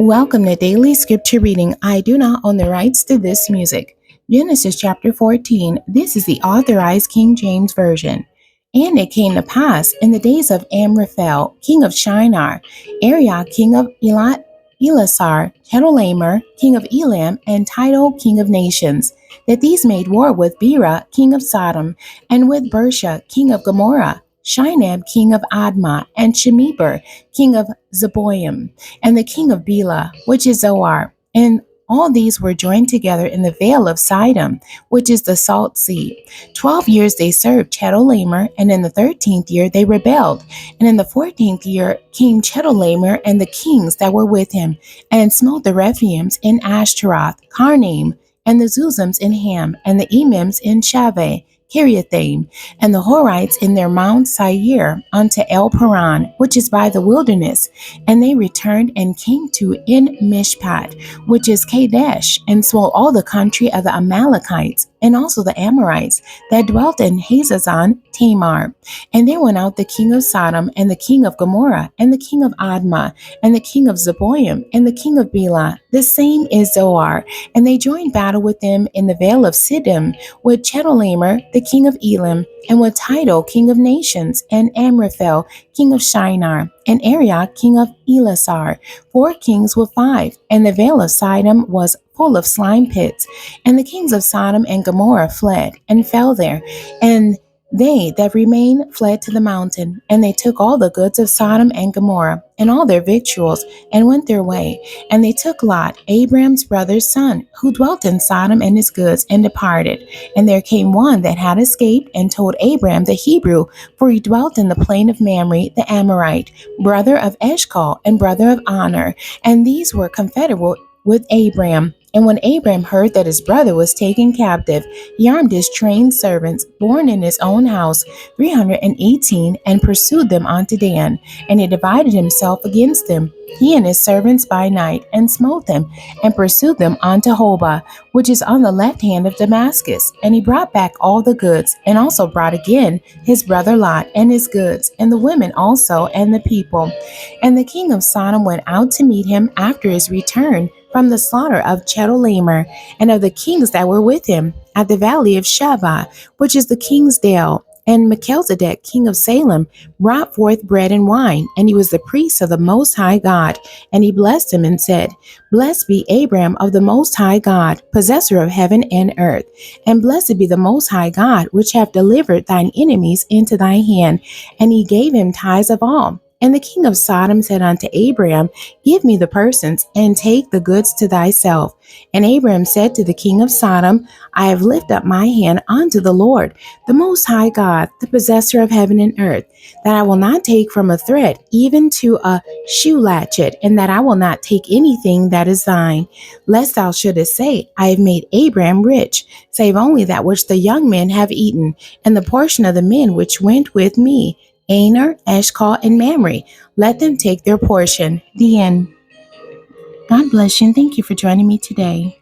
Welcome to Daily Scripture Reading. I do not own the rights to this music. Genesis chapter 14. This is the authorized King James Version. And it came to pass in the days of Amraphel, king of Shinar, Arioch, king of Elasar, Chedorlaomer, king of Elam, and Tidal, king of nations, that these made war with Bera, king of Sodom, and with Bersha, king of Gomorrah, Shinab, king of Admah, and Shemeber, king of Zeboim, and the king of Bela, which is Zoar. And all these were joined together in the vale of Sidon, which is the salt sea. 12 years they served Chedorlaomer, and in the 13th year they rebelled. And in the 14th year came Chedorlaomer and the kings that were with him, and smote the Rephaims in Ashtaroth, Karnaim, and the Zuzims in Ham, and the Emims in Shaveh, Kiriathaim, and the Horites in their Mount Seir unto El Paran, which is by the wilderness. And they returned and came to En Mishpat, which is Kadesh, and smote all the country of the Amalekites, and also the Amorites that dwelt in Hazazon Tamar. And there went out the king of Sodom, and the king of Gomorrah, and the king of Admah, and the king of Zeboim, and the king of Bela. The same is Zoar. And they joined battle with them in the vale of Siddim, with Chedorlaomer, the king of Elam, and with Tidal, king of nations, and Amraphel, king of Shinar, and Arioch, king of Elasar, 4 kings with 5. And the vale of Sidon was full of slime pits. And the kings of Sodom and Gomorrah fled, and fell there. And they that remained fled to the mountain, and they took all the goods of Sodom and Gomorrah, and all their victuals, and went their way. And they took Lot, Abram's brother's son, who dwelt in Sodom, and his goods, and departed. And there came one that had escaped, and told Abram the Hebrew, for he dwelt in the plain of Mamre the Amorite, brother of Eshcol, and brother of Honor. And these were confederate with Abram. And when Abram heard that his brother was taken captive, he armed his trained servants, born in his own house, 318, and pursued them unto Dan. And he divided himself against them, he and his servants by night, and smote them, and pursued them unto Hobah, which is on the left hand of Damascus. And he brought back all the goods, and also brought again his brother Lot, and his goods, and the women also, and the people. And the king of Sodom went out to meet him after his return from the slaughter of Chedorlaomer, and of the kings that were with him, at the valley of Shaveh, which is the king's dale. And Melchizedek, king of Salem, brought forth bread and wine, and he was the priest of the Most High God. And he blessed him and said, Blessed be Abram of the Most High God, possessor of heaven and earth. And blessed be the Most High God, which hath delivered thine enemies into thy hand. And he gave him tithes of all. And the king of Sodom said unto Abram, Give me the persons, and take the goods to thyself. And Abram said to the king of Sodom, I have lifted up my hand unto the Lord, the Most High God, the possessor of heaven and earth, that I will not take from a thread, even to a shoe latchet, and that I will not take anything that is thine, lest thou shouldest say, I have made Abram rich, save only that which the young men have eaten, and the portion of the men which went with me, Aner, Eshcol, and Mamre. Let them take their portion. The end. God bless you, and thank you for joining me today.